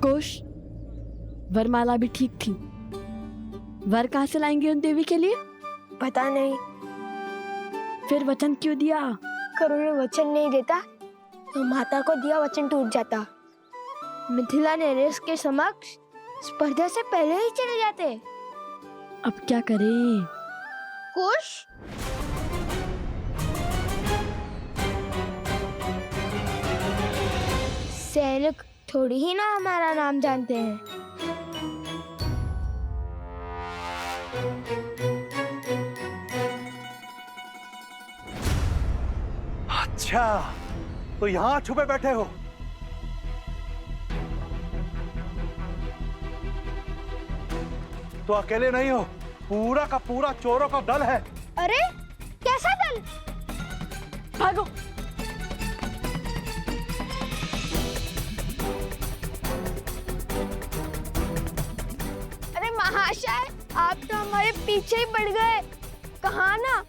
कुश, वरमाला भी ठीक थी। वर कहाँ से लाएंगे उन देवी के लिए? पता नहीं। फिर वचन क्यों दिया? करुण वचन नहीं देता तो माता को दिया वचन टूट जाता। मिथिला नरेश के समक्ष स्पर्धा से पहले ही चले जाते। अब क्या करें? कुश, सैनिक थोड़ी ही ना हमारा नाम जानते हैं। अच्छा, तो यहाँ छुपे बैठे हो? तो अकेले नहीं हो, पूरा का पूरा चोरों का दल है। अरे कैसा दल? भागो! अरे महाशय, आप तो हमारे पीछे ही पड़ गए। कहा ना,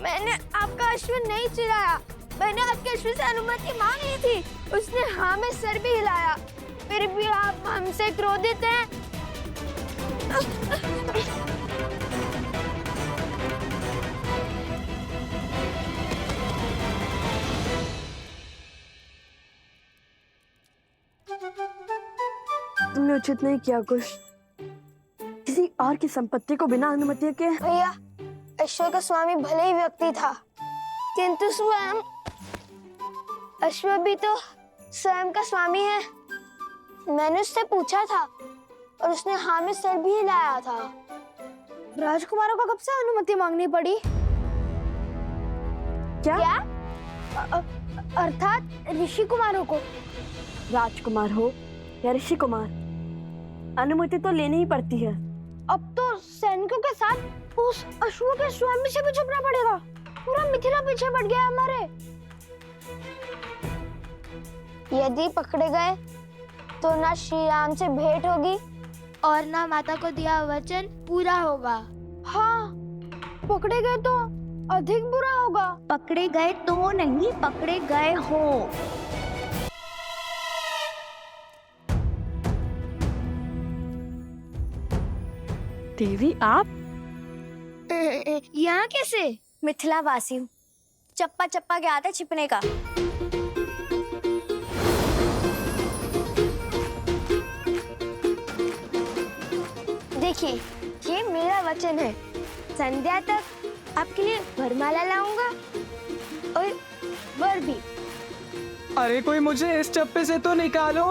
मैंने आपका अश्व नहीं चुराया। मैंने आपके अश्व से अनुमति मांग ली थी। उसने हाँ में सर भी हिलाया। फिर भी आप हमसे क्रोधित हैं। तुमने उचित नहीं किया कुश। किसी और की संपत्ति को बिना अनुमति के। भैया, अश्व का स्वामी भले ही व्यक्ति था, किंतु स्वयं अश्व भी तो स्वयं का स्वामी है। मैंने उससे पूछा था और उसने हाँ में सर भी हिलाया था। राजकुमारों को कब से अनुमति मांगनी पड़ी? क्या? अर्थात ऋषि कुमारों को। राजकुमार हो या ऋषि कुमार, अनुमति तो लेनी ही पड़ती है। अब तो सैनिकों के साथ उस अश्व के स्वामी से भी छुपना पड़ेगा। पूरा मिथिला पीछे पड़ गया हमारे। यदि पकड़े गए तो ना श्री राम से भेंट होगी और ना माता को दिया वचन पूरा होगा। हाँ, पकड़े गए तो अधिक बुरा होगा। पकड़े गए तो नहीं, पकड़े गए हो। देवी आप? यहाँ कैसे? मिथिला वासी हूँ, चप्पा चप्पा क्या आता है छिपने का। देखिए, ये मेरा वचन है। संध्या तक आपके लिए वरमाला लाऊंगा और वर भी। अरे कोई मुझे इस चप्पे से तो निकालो।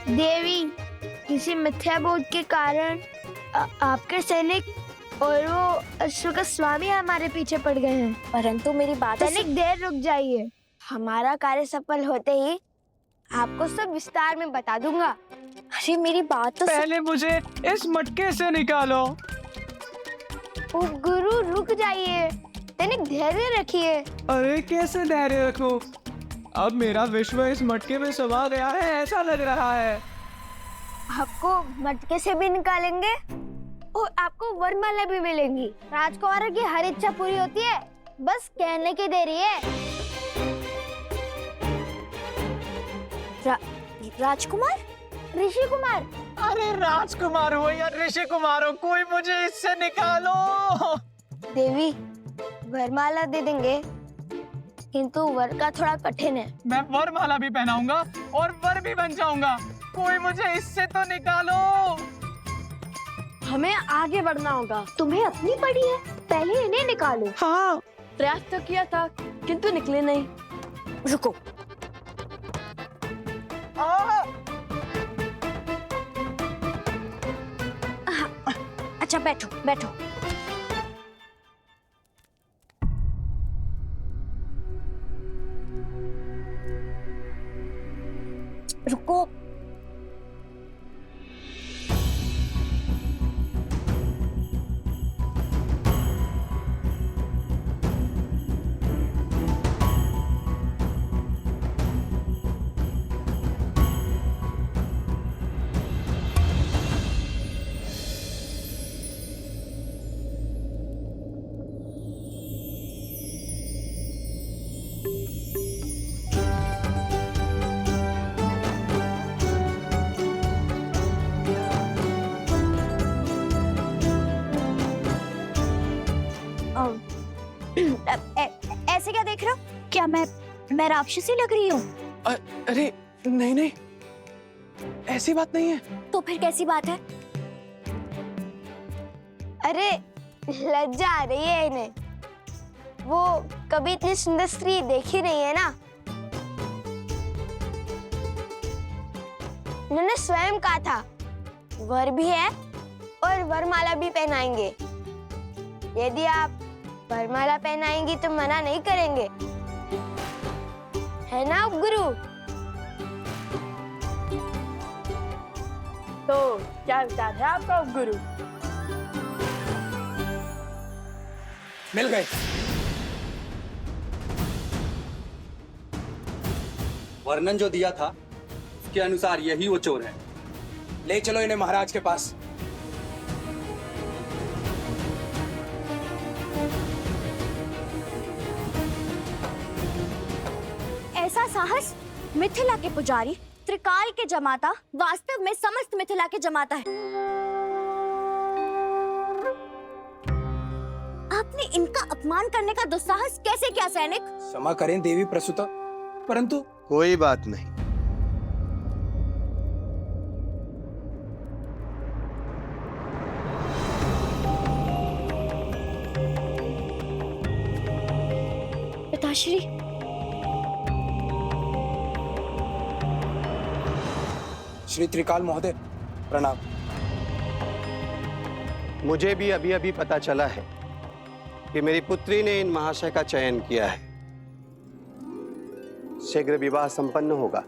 देवी, किसी मिथ्या बोध के कारण आपके सैनिक और वो अश्व का स्वामी हमारे पीछे पड़ गए हैं। परंतु मेरी बात सैनिक, देर रुक जाइए। हमारा कार्य सफल होते ही आपको सब विस्तार में बता दूंगा। अरे मेरी बात तो पहले मुझे इस मटके से निकालो। ओ गुरु, रुक जाइए। तनिक धैर्य रखिए। अरे कैसे धैर्य रखूं? अब मेरा विश्व इस मटके में समा गया है, ऐसा लग रहा है। आपको मटके से भी निकालेंगे और आपको वरमाला भी मिलेंगी। राजकुमारों की हर इच्छा पूरी होती है, बस कहने की देरी है। राजकुमार? ऋषि कुमार? अरे राजकुमार हो या ऋषि कुमार हो, कोई मुझे इससे निकालो। देवी, वरमाला दे देंगे, किंतु वर का थोड़ा कठिन है। मैं वरमाला भी पहनाऊंगा और वर भी बन जाऊंगा। कोई मुझे इससे तो निकालो। हमें आगे बढ़ना होगा। तुम्हें अपनी पड़ी है, पहले इन्हें निकालो। हाँ, प्रयास तो किया था, किंतु निकले नहीं। रुको। अच्छा बैठो बैठो। रुको। ऐसे क्या देख रहे हो? क्या मैं राक्षसी लग रही हूँ? अरे नहीं नहीं, ऐसी बात नहीं है। तो फिर कैसी बात है? अरे लज्जा आ रही है इन्हें, वो कभी इतनी सुंदर स्त्री देखी नहीं है ना। उन्होंने स्वयं कहा था वर भी है और वरमाला भी पहनाएंगे। यदि आप वरमाला पहनाएंगी तो मना नहीं करेंगे, है ना उपगुरु? तो क्या विचार है आपका उपगुरु? मिल गए। वर्णन जो दिया था उसके अनुसार यही वो चोर है। ले चलो इन्हें महाराज के पास। ऐसा साहस मिथिला के पुजारी, त्रिकाल के जमाता, वास्तव में समस्त मिथिला के जमाता है। आपने इनका अपमान करने का दुस्साहस कैसे किया सैनिक? क्षमा करें देवी प्रसूता, परंतु कोई बात नहीं। पिताश्री, श्री त्रिकाल महोदय प्रणाम। मुझे भी अभी अभी पता चला है कि मेरी पुत्री ने इन महाशय का चयन किया है। शीघ्र विवाह संपन्न होगा।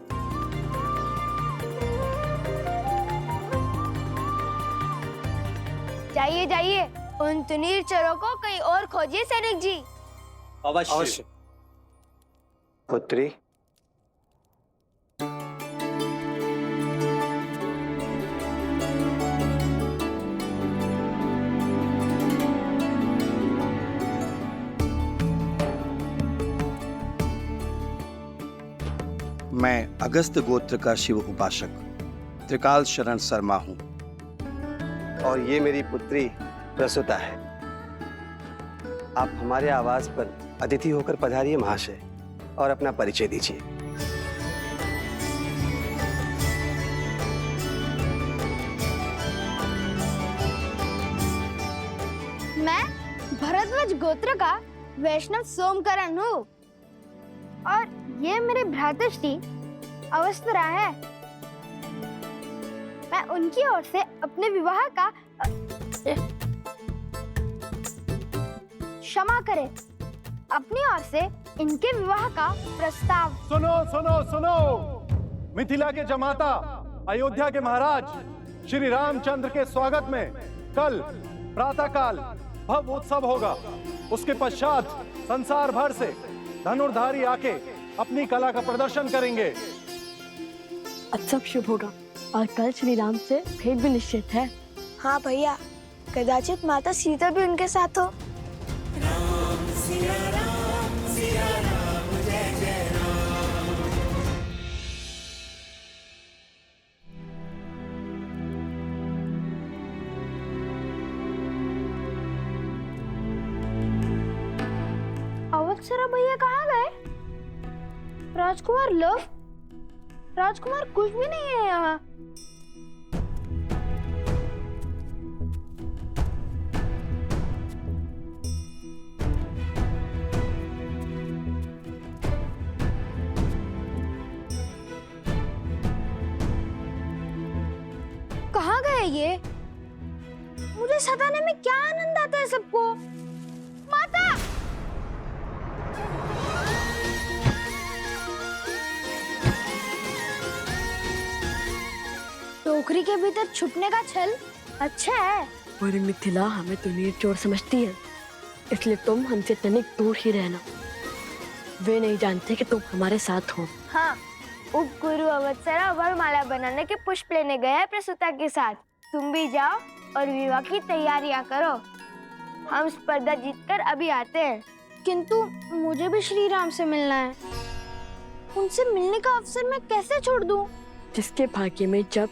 जाइए जाइए, उन तुनीर चोरों को कहीं और खोजिए सैनिक जी। अवश्य। पुत्री, मैं अगस्त गोत्र का शिव उपासक त्रिकाल शरण शर्मा हूं। और ये मेरी पुत्री प्रसूता है। आप हमारे आवास पर अतिथि होकर पधारिए महाशय, और अपना परिचय दीजिए। मैं भरद्वाज गोत्र का वैष्णव सोमकरण हूँ, और ये मेरे भ्रातृश्री अवस्त्रा है। मैं उनकी ओर से अपने विवाह का क्षमा करें, अपनी ओर से इनके विवाह का प्रस्ताव। सुनो सुनो सुनो, मिथिला के जमाता, अयोध्या के महाराज श्री रामचंद्र के स्वागत में कल प्रातःकाल भव्य उत्सव होगा। उसके पश्चात संसार भर से धनुर्धारी आके अपनी कला का प्रदर्शन करेंगे। अच्छा शुभ होगा, और कल श्री राम से भेंट भी निश्चित है। हाँ भैया, कदाचित माता सीता भी उनके साथ हो। अवत्सरा भैया कहाँ गए? राजकुमार लव, राजकुमार कुछ भी नहीं है यहाँ। कहाँ गए ये? मुझे सताने में क्या आनंद आता है सबको। माता! टोकरी के भीतर छुपने का छल अच्छा है। और मिथिला हमें तुनीर चोर समझती है, इसलिए तुम हमसे तनिक दूर ही रहना। वे नहीं जानते कि तुम हमारे साथ हो। हाँ, उपगुरु अवत्सरा वरमाला बनाने के पुष्प लेने गया है प्रसूता के साथ। तुम भी जाओ और विवाह की तैयारियां करो। हम स्पर्धा जीतकर अभी आते हैं। किंतु मुझे भी श्री राम से मिलना है। उनसे मिलने का अवसर मैं कैसे छोड़ दूं? जिसके भाग्य में जब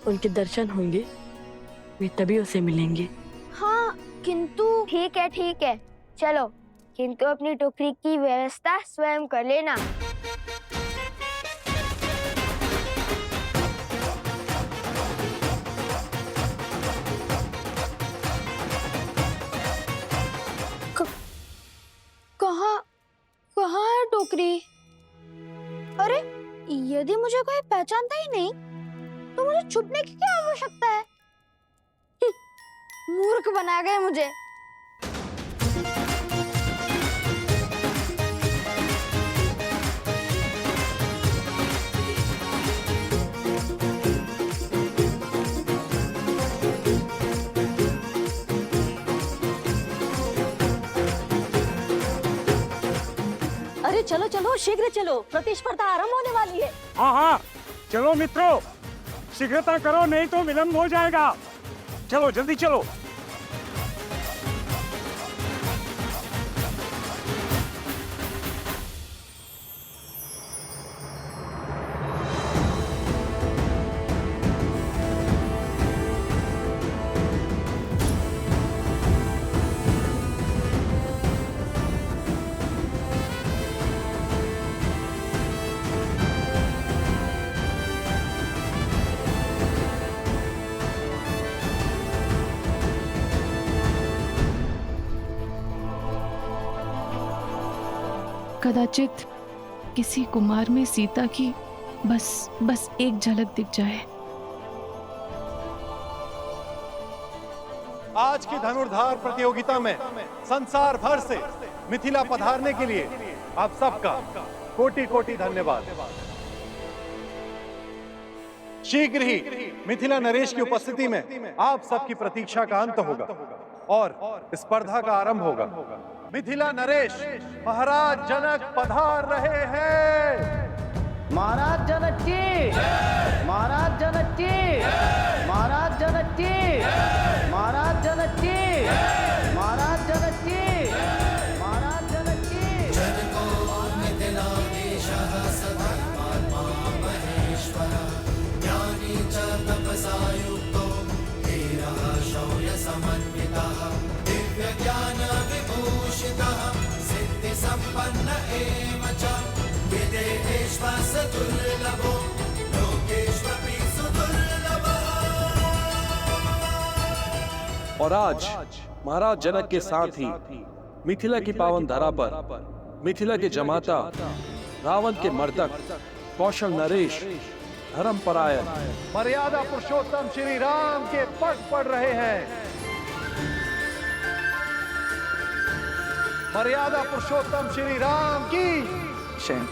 उनके दर्शन होंगे वे तभी उसे मिलेंगे। हाँ, किंतु ठीक है, चलो किंतु अपनी टोकरी की व्यवस्था स्वयं कर लेना। कहाँ है टोकरी? अरे यदि मुझे कोई पहचानता ही नहीं तो मुझे छुपने की क्या आवश्यकता है? मूर्ख बना गए मुझे। अरे चलो चलो, शीघ्र चलो, प्रतिस्पर्धा आरंभ होने वाली है। हाँ हाँ, चलो मित्रों, शीघ्रता करो नहीं तो विलंब हो जाएगा। चलो जल्दी चलो। कदाचित किसी कुमार में सीता की बस एक झलक दिख जाए। आज की धनुर्धार प्रतियोगिता में संसार भर से मिथिला पधारने के लिए आप सबका कोटि कोटि धन्यवाद। शीघ्र ही मिथिला नरेश की उपस्थिति में आप सबकी प्रतीक्षा का अंत होगा और स्पर्धा का आरंभ होगा। मिथिला नरेश महाराज जनक पधार रहे हैं। महाराज जनक की, महाराज जनक की, महाराज जनक की, महाराज जनक की, महाराज जनक की, महाराज जनक की। जनको मिथिलाधीशः सधर्मात्मा महेश्वरः, ज्ञानी च तपसा युक्तो धीरः शौर्य समन्वितः, दिव्य ज्ञान विभूषितः, सिद्धि संपन्न एव च, विदेहेश्वर दुर्लभो लोकेश्वपि सुदुर्लभः। और आज महाराज जनक के साथ ही मिथिला की पावन धरा पर मिथिला के जमाता, रावण के मर्दक कौशल नरेश, धर्मपरायण, मर्यादा पुरुषोत्तम श्री राम के पग पड़ रहे हैं। मर्यादा पुरुषोत्तम श्री राम की शैन।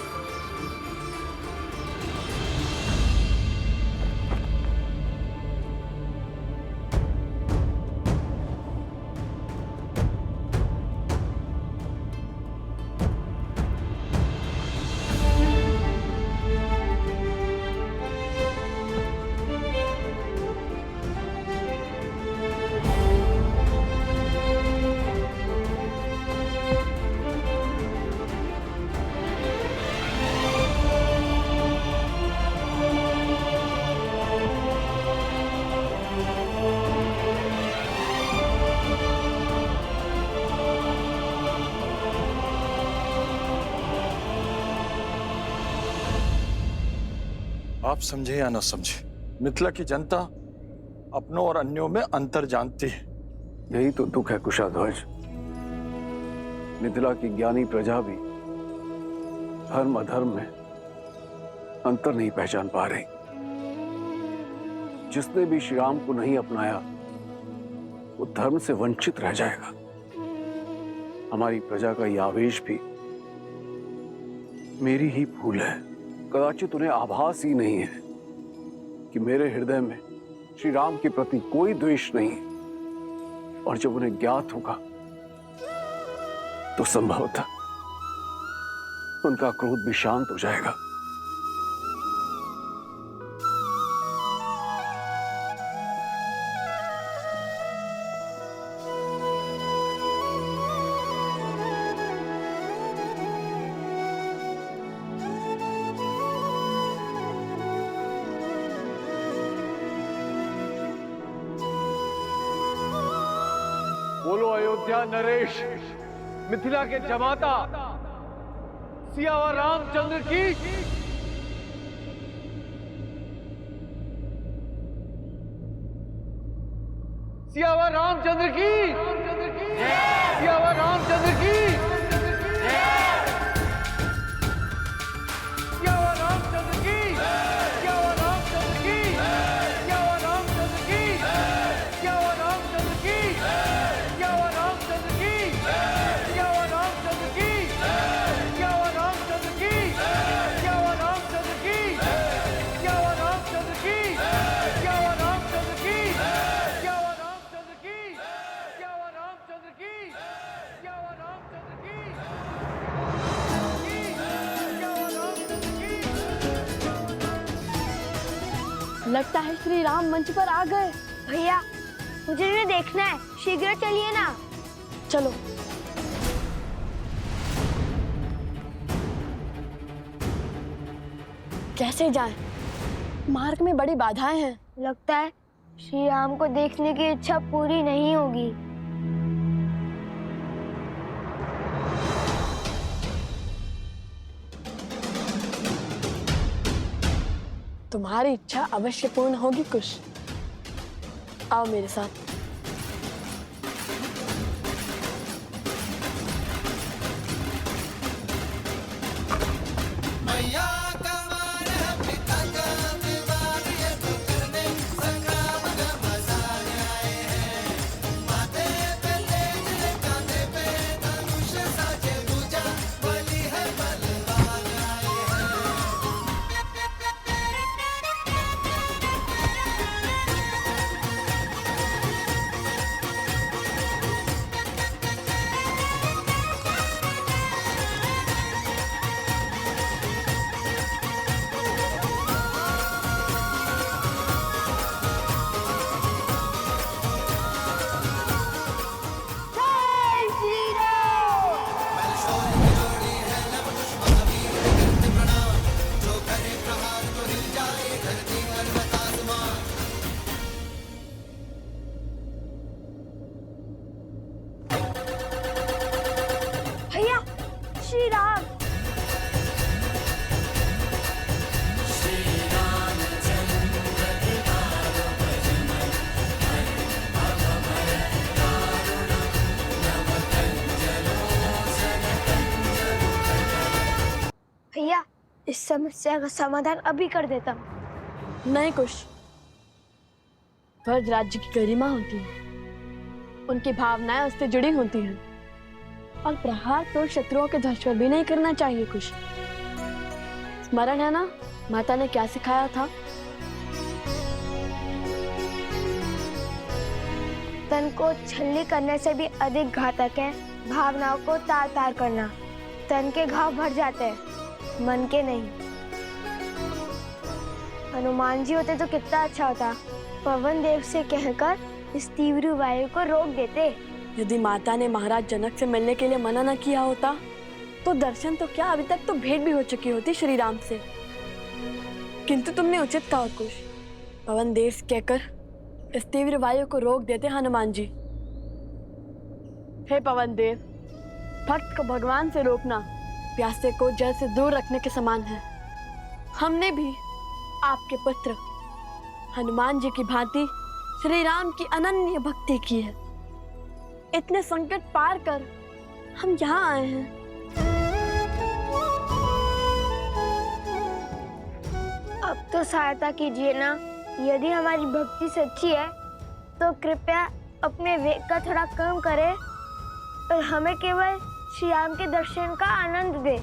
आप समझे या न समझे, मिथिला की जनता अपनों और अन्यों में अंतर जानती है। यही तो दुख है कुशाध्वज। मिथिला की ज्ञानी प्रजा भी धर्म अधर्म में अंतर नहीं पहचान पा रही। जिसने भी श्री राम को नहीं अपनाया वो धर्म से वंचित रह जाएगा। हमारी प्रजा का यह आवेश भी मेरी ही भूल है। कदाचित उन्हें आभास ही नहीं है कि मेरे हृदय में श्री राम के प्रति कोई द्वेष नहीं है, और जब उन्हें ज्ञात होगा तो संभवतः उनका क्रोध भी शांत हो जाएगा। बोलो अयोध्या नरेश, मिथिला के जमाता सियावर रामचंद्र की सियावर रामचंद्र की सियावर रामचंद्र की सियावर रामचंद्र की सियावर रामचंद्र की सियावर रामचंद्र की सियावर रामचंद्र की सियावर रामचंद्र की सियावर रामचंद्र की सियावर रामचंद्र की सियावर रामचंद्र की सियावर रामचंद्र की सियावर रामचंद्र की सियावर रामचंद्र की सियावर रामचंद्र की सियावर रामचंद्र की लगता है श्री राम मंच पर आ गए। भैया मुझे इन्हें देखना है, शीघ्र चलिए ना। चलो। कैसे जाएं? मार्ग में बड़ी बाधाएं हैं। लगता है श्री राम को देखने की इच्छा पूरी नहीं होगी। तुम्हारी इच्छा अवश्य पूर्ण होगी कुश। आओ मेरे साथ। भैया इस समस्या का समाधान अभी कर देता हूँ। नहीं कुश, ब्रज राज्य की गरिमा होती है, उनकी भावनाएं उससे जुड़ी होती हैं, और प्रहार तो शत्रुओं के ध्वज पर भी नहीं करना चाहिए कुश। स्मरण है ना माता ने क्या सिखाया था? तन को छल्ली करने से भी अधिक घातक है भावनाओं को तार तार करना। तन के घाव भर जाते हैं, मन के नहीं। हनुमान जी होते तो कितना अच्छा होता, पवन देव से कहकर इस तीव्र वायु को रोक देते। यदि माता ने महाराज जनक से मिलने के लिए मना न किया होता तो दर्शन तो क्या, अभी तक तो भेंट भी हो चुकी होती श्री राम से। किंतु तुमने उचित कहा कुश, पवन देव से कहकर इस तीव्र वायु को रोक देते हनुमान जी। हे पवन देव, भक्त को भगवान से रोकना प्यासे को जल से दूर रखने के समान है। हमने भी आपके पुत्र हनुमान जी की भांति श्री राम की अनन्य भक्ति की है। इतने संकट पार कर हम यहाँ आए हैं। अब तो सहायता कीजिए ना। यदि हमारी भक्ति सच्ची है तो कृपया अपने वेग का थोड़ा कम करें और हमें केवल श्री राम के दर्शन का आनंद दे।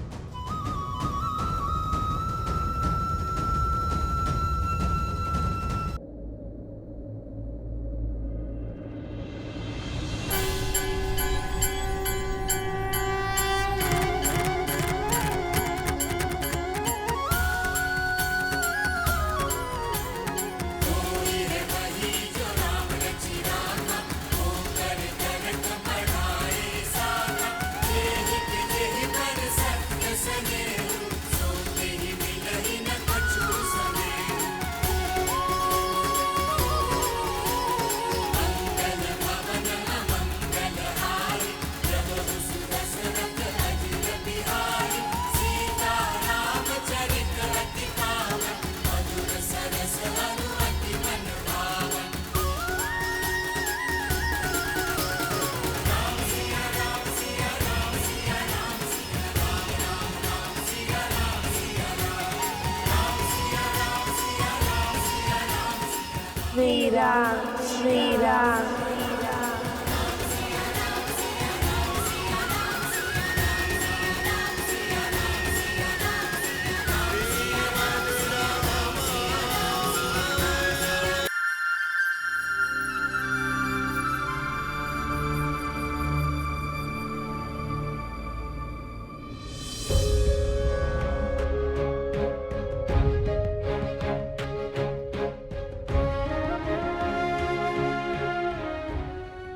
श्री राम श्री राम।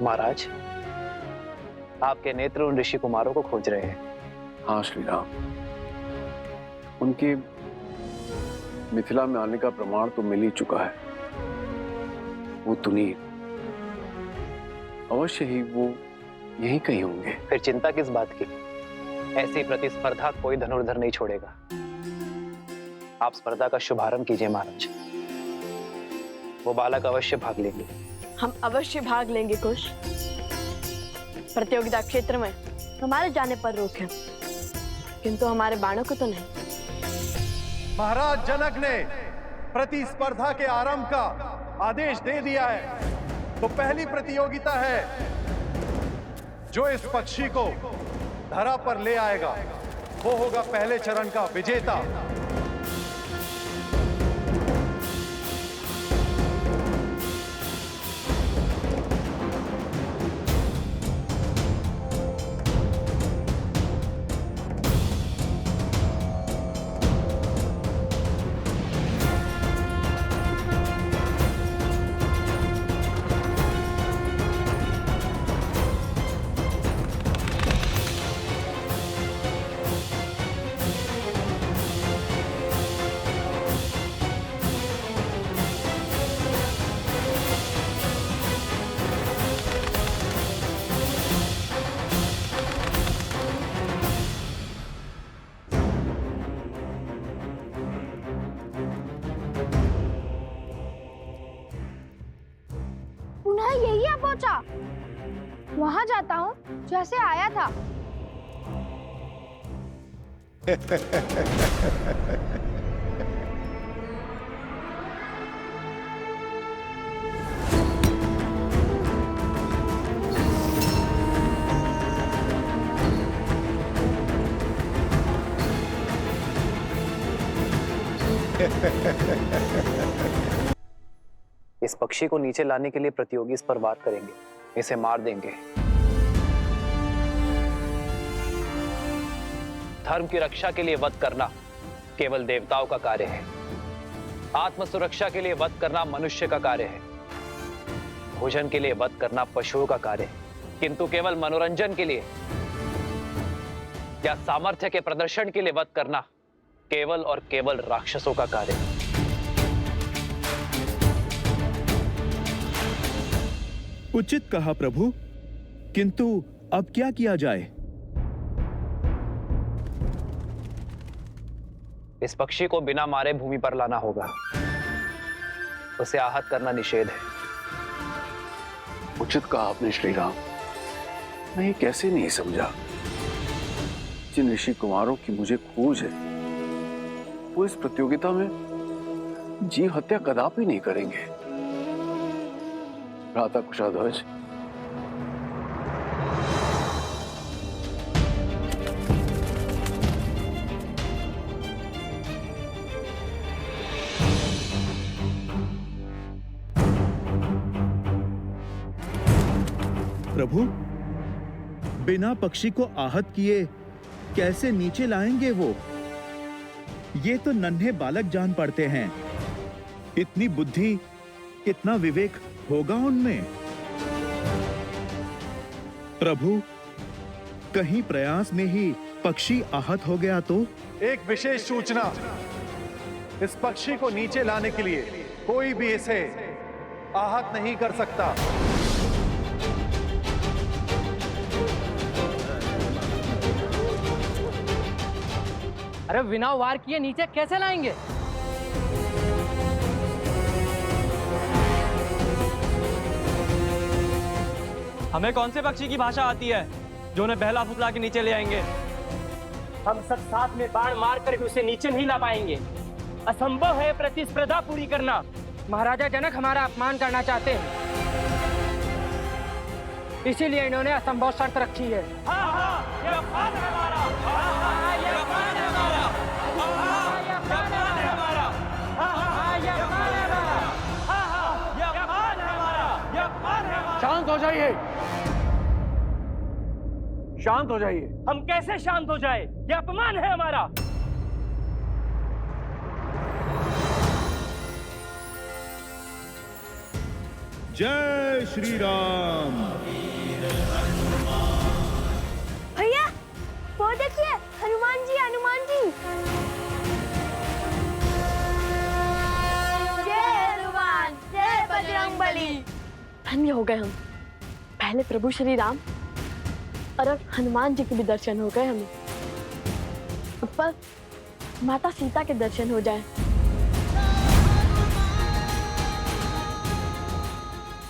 महाराज, आपके नेत्र उन ऋषि कुमारों को खोज रहे हैं। हाँ श्री राम, उनके मिथिला में आने का प्रमाण तो मिल ही चुका है। वो तुनीर, अवश्य ही वो यहीं कहीं होंगे। फिर चिंता किस बात की? ऐसी प्रतिस्पर्धा कोई धनुर्धर नहीं छोड़ेगा। आप स्पर्धा का शुभारंभ कीजिए महाराज। वो बालक अवश्य भाग लेंगे। हम अवश्य भाग लेंगे कुश। प्रतियोगिता क्षेत्र में हमारे जाने पर रोक है, किंतु हमारे बाणों को तो नहीं। महाराज जनक ने प्रतिस्पर्धा के आरंभ का आदेश दे दिया है, तो पहली प्रतियोगिता है जो इस पक्षी को धरा पर ले आएगा वो होगा पहले चरण का विजेता। यही आ पहुंचा। वहां जाता हूँ जैसे आया था। इस पक्षी को नीचे लाने के लिए प्रतियोगी इस पर वार करेंगे, इसे मार देंगे। धर्म की रक्षा के लिए वध करना केवल देवताओं का कार्य है। आत्म सुरक्षा के लिए वध करना मनुष्य का कार्य है। भोजन के लिए वध करना पशुओं का कार्य है, किंतु केवल मनोरंजन के लिए या सामर्थ्य के प्रदर्शन के लिए वध करना केवल और केवल राक्षसों का कार्य है। उचित कहा प्रभु, किंतु अब क्या किया जाए? इस पक्षी को बिना मारे भूमि पर लाना होगा। उसे आहत करना निषेध है। उचित कहा आपने श्री राम। मैं ये कैसे नहीं समझा। जिन ऋषि कुमारों की मुझे खोज है वो इस प्रतियोगिता में जीव हत्या कदापि नहीं करेंगे। भ्राता कुशाध्वज, प्रभु, बिना पक्षी को आहत किए कैसे नीचे लाएंगे वो? ये तो नन्हे बालक जान पड़ते हैं। इतनी बुद्धि, इतना विवेक होगा उनमें? प्रभु, कहीं प्रयास में ही पक्षी आहत हो गया तो? एक विशेष सूचना, इस पक्षी को नीचे लाने के लिए कोई भी इसे आहत नहीं कर सकता। अरे बिना वार किए नीचे कैसे लाएंगे? हमें कौन से पक्षी की भाषा आती है जो उन्हें बहला फुसला के नीचे ले आएंगे? हम सब साथ में बाण मार कर भी उसे नीचे नहीं ला पाएंगे। असंभव है प्रतिस्पर्धा पूरी करना। महाराजा जनक हमारा अपमान करना चाहते हैं, इसीलिए इन्होंने असंभव शर्त रखी है। शांत हो जाइए, शांत हो जाइए। हम कैसे शांत हो जाए? यह अपमान है हमारा। जय श्री राम। भैया वो देखिए, हनुमान जी, हनुमान जी। जय हनुमान, जय बजरंगबली। धन्य हो गए हम। पहले प्रभु श्री राम और अब हनुमान जी के भी दर्शन हो गए हमें। ऊपर माता सीता के दर्शन हो जाए।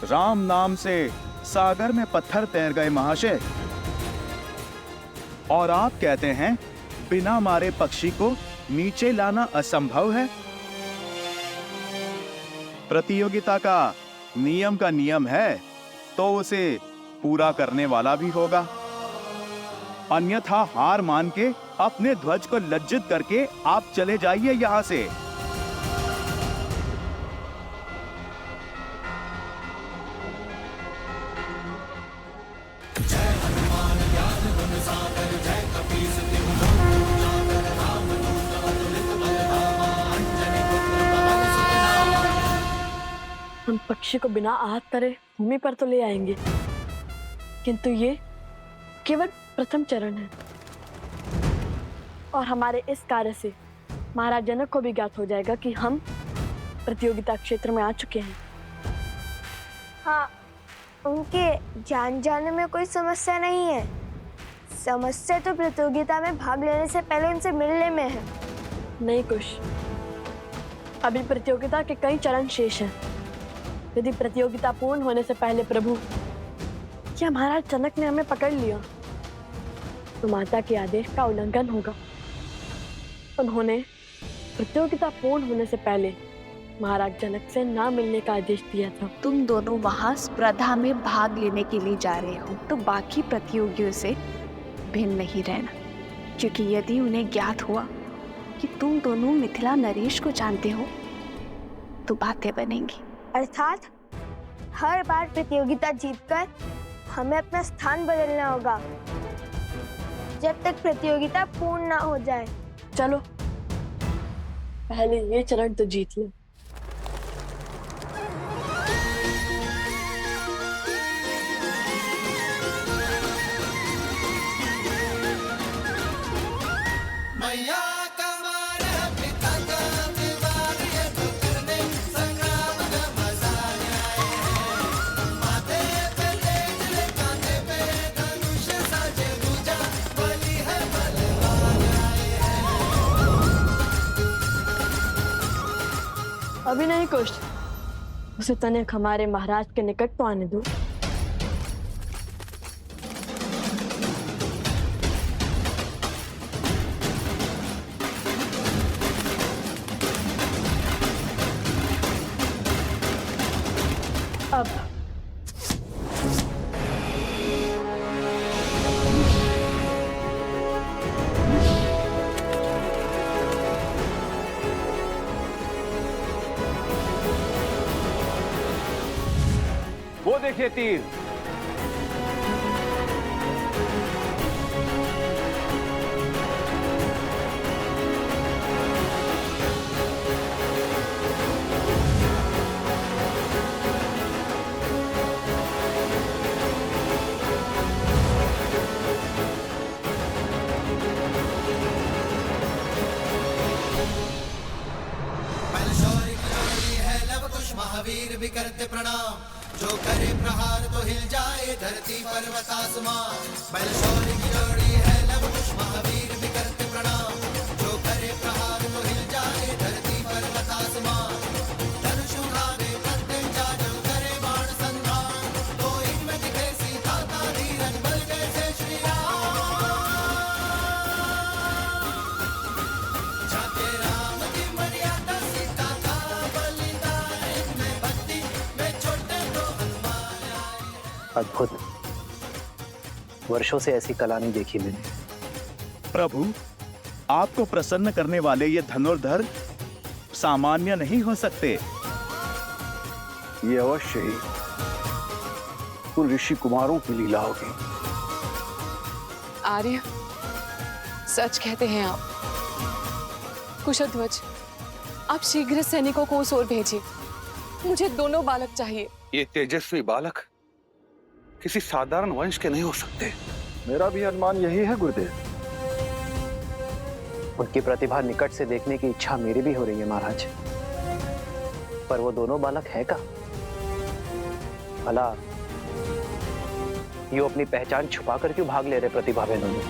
राम नाम से सागर में पत्थर तैर गए महाशय, और आप कहते हैं बिना मारे पक्षी को नीचे लाना असंभव है। प्रतियोगिता का नियम है तो उसे पूरा करने वाला भी होगा, अन्यथा हार मान के अपने ध्वज को लज्जित करके आप चले जाइए यहां से। हम पक्षी को बिना आहत करे भूमि पर तो ले आएंगे, किंतु ये केवल प्रथम चरण है और हमारे इस कार्य से महाराज जनक को भी ज्ञात हो जाएगा कि हम प्रतियोगिता क्षेत्र में आ चुके हैं। हाँ, उनके जान जाने में कोई समस्या नहीं है। समस्या तो प्रतियोगिता में भाग लेने से पहले उनसे मिलने में है। नहीं कुश, अभी प्रतियोगिता के कई चरण शेष हैं। यदि प्रतियोगिता पूर्ण होने से पहले प्रभु या महाराज जनक ने हमें पकड़ लिया तो माता के आदेश का उल्लंघन होगा। उन्होंने प्रतियोगिता पूर्ण होने से पहले महाराज जनक से ना मिलने का आदेश दिया था। तुम दोनों वहाँ स्पर्धा में भाग लेने के लिए जा रहे हो तो बाकी प्रतियोगियों से भिन्न नहीं रहना, क्योंकि यदि उन्हें ज्ञात हुआ कि तुम दोनों मिथिला नरेश को जानते हो तो बातें बनेंगी। अर्थात हर बार प्रतियोगिता जीतकर हमें अपना स्थान बदलना होगा जब तक प्रतियोगिता पूर्ण ना हो जाए। चलो पहले ये चरण तो जीत लो। अभी नहीं कुछ, उसे तनिक हमारे महाराज के निकट तो आने दो। अब वो देखिए तीर। महावीर भी करते प्रणाम, जो करे प्रहार तो हिल जाए धरती पर्वत आसमान। बलशौरी की जोड़ी है लव कुश महावीर भी करते प्रणाम, जो करे प्रहार तो हिल जाए धरती पर्वत आसमान। धनुष उठावे प्रत्यंचा जो करे बाण संधान, तो इनमें दिखे सीता का धीरज बल जैसे श्री राम। जाके राम की मर्यादा सीता का बलिदान अद्भुत। वर्षों से ऐसी कला नहीं देखी मैंने। प्रभु, आपको प्रसन्न करने वाले ये धनुर्धर सामान्य नहीं हो सकते। ये अवश्य ही उन ऋषि कुमारों की लीला होगी। आर्य, सच कहते हैं आप। कुशध्वज, आप शीघ्र सैनिकों को उस ओर भेजिए। मुझे दोनों बालक चाहिए। ये तेजस्वी बालक किसी साधारण वंश के नहीं हो सकते। मेरा भी अनुमान यही है गुरुदेव। उनकी प्रतिभा निकट से देखने की इच्छा मेरी भी हो रही है महाराज, पर वो दोनों बालक है का? भला ये अपनी पहचान छुपा कर क्यों भाग ले रहे प्रतिभा में दोनों?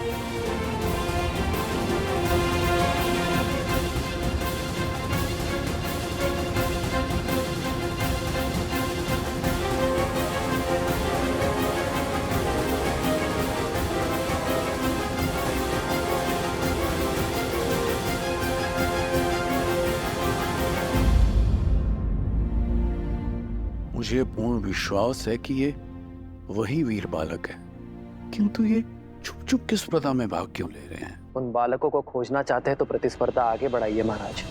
मुझे पूर्ण विश्वास है कि ये वही वीर बालक है, किंतु ये चुप चुप किस स्पर्धा में भाग क्यों ले रहे हैं? उन बालकों को खोजना चाहते हैं तो प्रतिस्पर्धा आगे बढ़ाइए महाराज।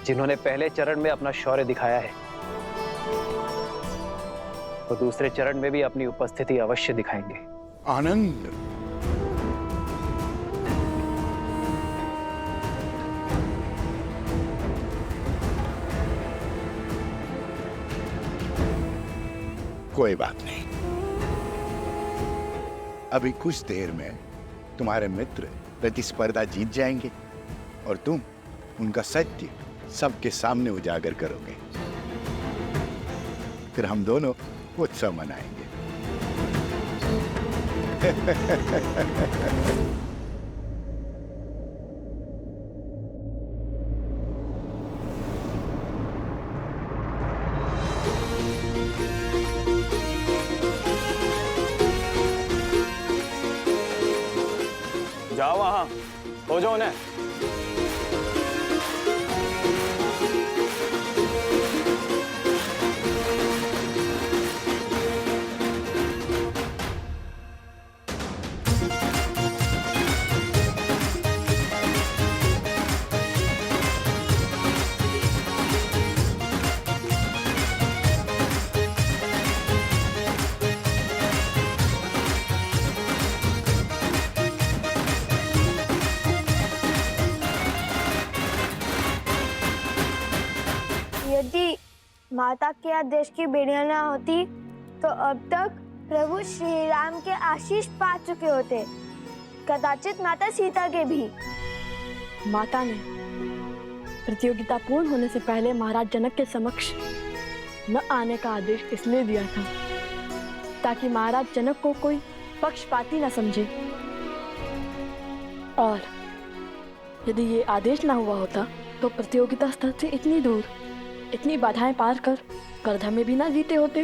जिन्होंने पहले चरण में अपना शौर्य दिखाया है, वो दूसरे चरण में भी अपनी उपस्थिति अवश्य दिखाएंगे। आनंद, कोई बात नहीं, अभी कुछ देर में तुम्हारे मित्र प्रतिस्पर्धा जीत जाएंगे और तुम उनका सत्य सबके सामने उजागर करोगे। फिर हम दोनों उत्सव मनाएंगे। जाओ वहां, हो जाओ उन्हें। यदि माता के आदेश की बेड़ियां ना होती तो अब तक प्रभु श्री राम के आशीष पा चुके होते, कदाचित माता सीता के भी। माता ने प्रतियोगिता पूर्ण होने से पहले महाराज जनक के समक्ष न आने का आदेश इसलिए दिया था ताकि महाराज जनक को कोई पक्षपाती न समझे, और यदि ये आदेश ना हुआ होता तो प्रतियोगिता स्थल से इतनी दूर, इतनी बाधाएं पार कर करधा में भी ना जीते होते।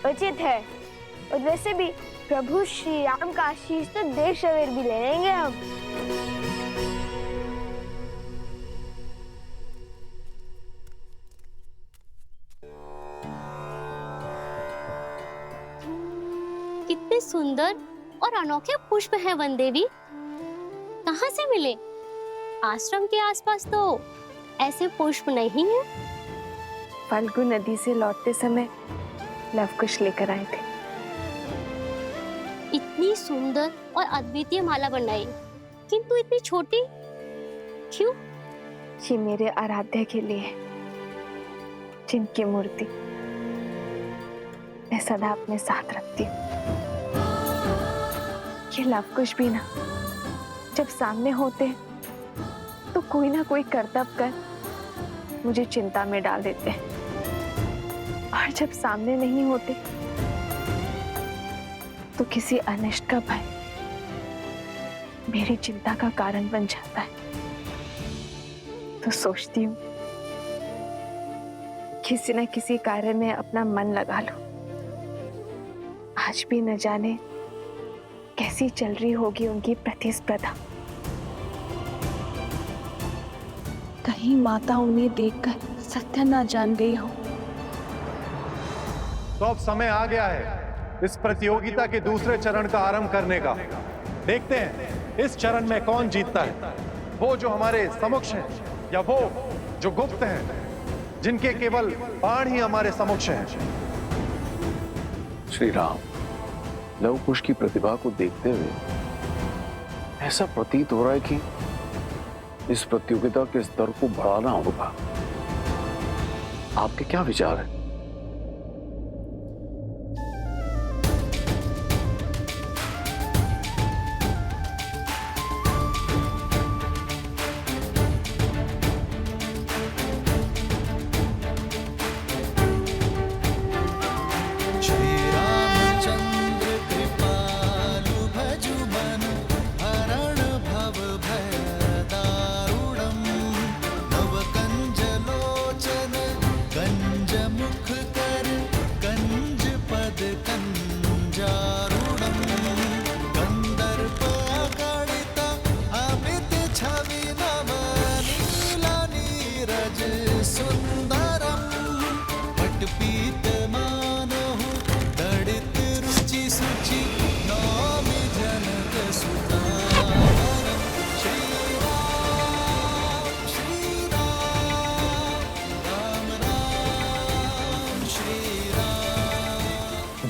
उचित है। और वैसे भी प्रभु श्री राम का आशीष तो देर सवेर भी ले लेंगे हम। कितने सुंदर और अनोखे पुष्प हैं वन देवी। कहाँ से मिले? आश्रम के आसपास तो ऐसे पुष्प नहीं है। फाल्गु नदी से लौटते समय लवकुश लेकर आए थे। इतनी सुंदर और अद्वितीय माला बनाई, किंतु इतनी छोटी क्यों? ये मेरे आराध्य के लिए, जिनकी मूर्ति मैं सदा अपने साथ रखती हूँ। ये लवकुश भी ना जब सामने होते तो कोई ना कोई करतब कर मुझे चिंता में डाल देते हैं, और जब सामने नहीं होते तो किसी अनिष्ट का भय मेरी चिंता का कारण बन जाता है। तो सोचती हूँ किसी न किसी कार्य में अपना मन लगा लो। आज भी न जाने कैसी चल रही होगी उनकी प्रतिस्पर्धा। कहीं माता उन्हें देखकर सत्य ना जान गई हो। तो अब समय आ गया है इस प्रतियोगिता के दूसरे चरण का आरंभ करने का। देखते हैं इस चरण में कौन जीतता है, वो जो हमारे समुक्ष हैं या वो जो गुप्त हैं, जिनके केवल बाण ही हमारे समुक्ष हैं। श्री राम, लव कुश की प्रतिभा को देखते हुए ऐसा प्रतीत हो रहा है कि इस प्रतियोगिता के स्तर को बढ़ाना होगा। आपके क्या विचार हैं?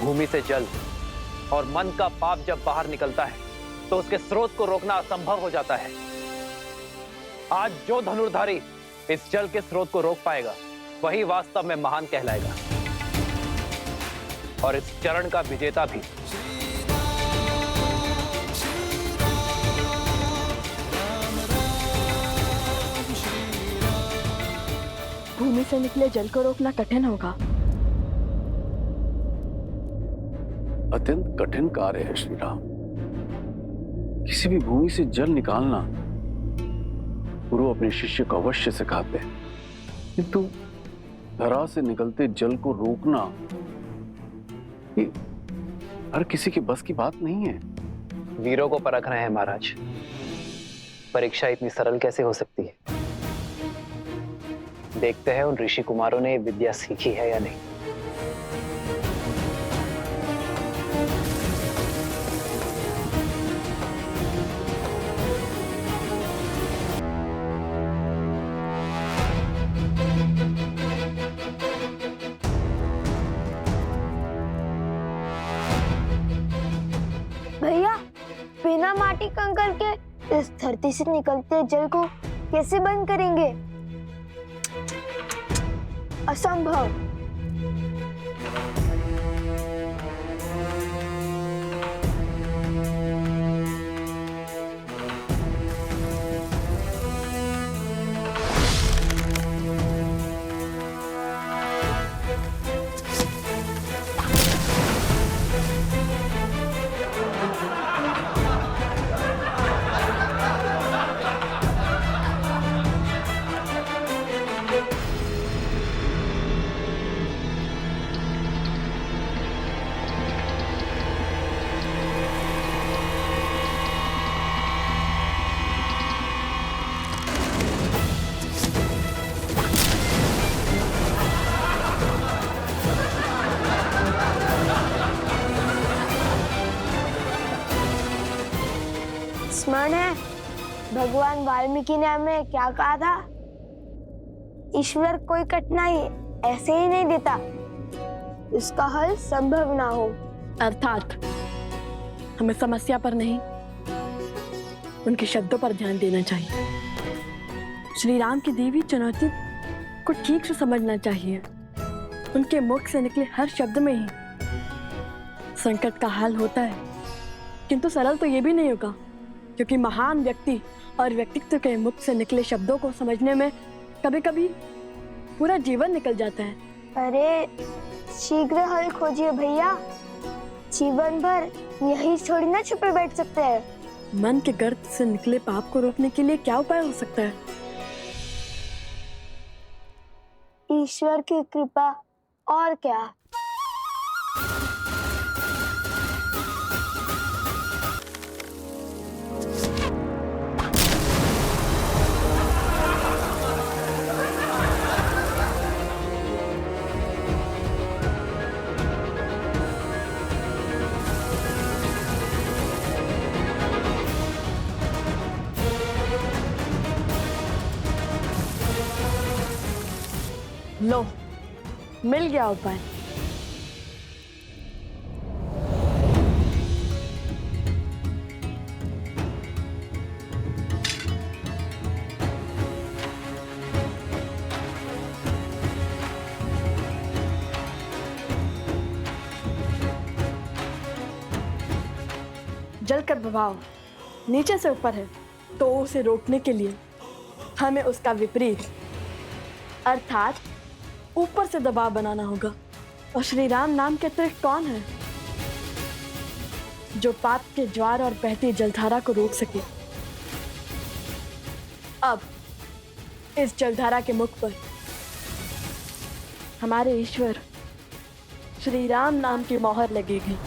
भूमि से जल और मन का पाप जब बाहर निकलता है तो उसके स्रोत को रोकना असंभव हो जाता है। आज जो धनुर्धारी इस जल के स्रोत को रोक पाएगा वही वास्तव में महान कहलाएगा और इस चरण का विजेता भी। भूमि से निकले जल को रोकना कठिन होगा। अत्यंत कठिन कार्य है श्री राम। किसी भी भूमि से जल निकालना गुरु अपने शिष्य को अवश्य सिखाते हैं, किंतु धरा से निकलते जल को रोकना ये हर किसी के बस की बात नहीं है। वीरों को परख रहे हैं महाराज। परीक्षा इतनी सरल कैसे हो सकती है? देखते हैं उन ऋषि कुमारों ने विद्या सीखी है या नहीं। भैया, बिना माटी कंकड़ के इस धरती से निकलते जल को कैसे बंद करेंगे? असंभव। स्मरण है भगवान वाल्मीकि ने हमें क्या कहा था? ईश्वर कोई कठिनाई ऐसे ही नहीं देता इसका हल संभव ना हो। अर्थात हमें समस्या पर नहीं, उनके शब्दों पर ध्यान देना चाहिए। श्री राम की दी हुई चुनौती को ठीक से समझना चाहिए। उनके मुख से निकले हर शब्द में ही संकट का हल होता है, किंतु सरल तो ये भी नहीं होगा, क्योंकि महान व्यक्ति और व्यक्तित्व के मुख से निकले शब्दों को समझने में कभी कभी पूरा जीवन निकल जाता है। अरे शीघ्र हल खोजिए भैया, जीवन भर यही थोड़ी ना छुपे बैठ सकते हैं। मन के गर्त से निकले पाप को रोकने के लिए क्या उपाय हो सकता है? ईश्वर की कृपा, और क्या। लो, मिल गया उपाय। जल का प्रभाव नीचे से ऊपर है, तो उसे रोकने के लिए हमें उसका विपरीत अर्थात ऊपर से दबाव बनाना होगा। और श्री राम नाम के अतिरिक्त कौन है जो पाप के ज्वार और बहती जलधारा को रोक सके? अब इस जलधारा के मुख पर हमारे ईश्वर श्री राम नाम की मोहर लगेगी।